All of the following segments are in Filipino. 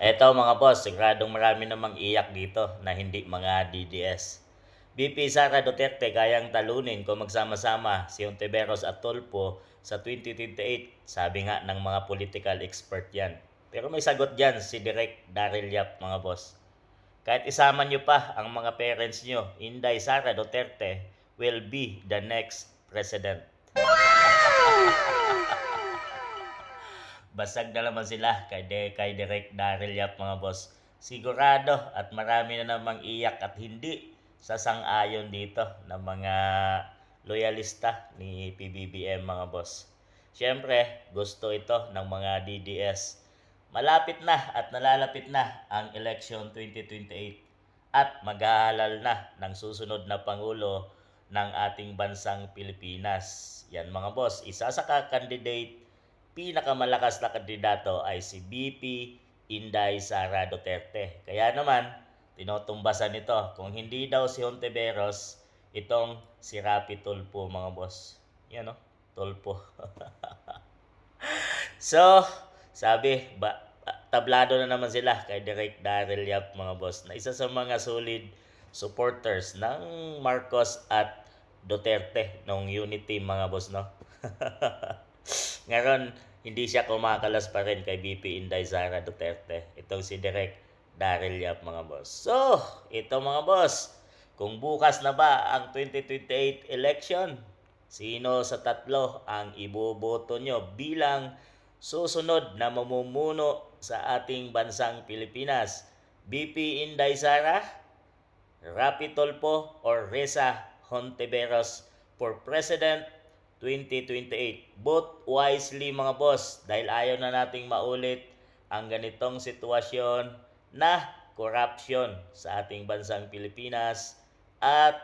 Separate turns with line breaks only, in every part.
Eto mga boss, siguradong marami namang iyak dito na hindi mga DDS. VP Sara Duterte kayang talunin kung magsama-sama si Ontiveros at Tulfo sa 2028, sabi nga ng mga political expert yan. Pero may sagot dyan si Direk Daryl Yap mga boss. Kahit isama nyo pa ang mga parents nyo, Inday Sara Duterte will be the next president. Basag na naman sila kay Direk Daryl Yap mga boss. Sigurado at marami na namang iyak at hindi sasang-ayon dito ng mga loyalista ni PBBM mga boss. Siyempre, gusto ito ng mga DDS. Malapit na at nalalapit na ang election 2028 at maghahalal na ng susunod na Pangulo ng ating bansang Pilipinas. Yan mga boss, isa sa candidate pinakamalakas na kandidato ay si BP Inday Sara Duterte. Kaya naman, tinotumbasan nito kung hindi daw si Hontiveros, itong si Rapi Tulfo mga boss. Yan o, Tulfo. So, sabi, tablado na naman sila kay Direk Daryl Yap mga boss na isa sa mga solid supporters ng Marcos at Duterte nung unity mga boss, no? Ngayon, hindi siya kumakalas pa rin kay BP Inday Sara Duterte. Itong si Direk Daryl Yap mga boss. So, ito mga boss, kung bukas na ba ang 2028 election, sino sa tatlo ang iboboto nyo bilang susunod na mamumuno sa ating bansang Pilipinas? BP Inday Sara, Rapi Tulfo, or Reza Hontiveros for President 2028. Vote wisely mga boss dahil ayaw na nating maulit ang ganitong sitwasyon na corruption sa ating bansang Pilipinas at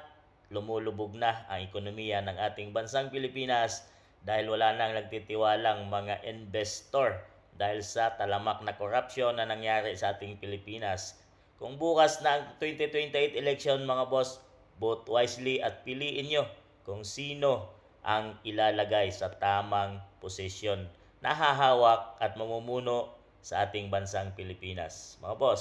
lumulubog na ang ekonomiya ng ating bansang Pilipinas dahil wala nang nagtitiwalang mga investor dahil sa talamak na corruption na nangyari sa ating Pilipinas. Kung bukas na ang 2028 election mga boss, vote wisely at piliin nyo kung sino ang ilalagay sa tamang posisyon na hahawak at mamumuno sa ating bansang Pilipinas. Mga boss.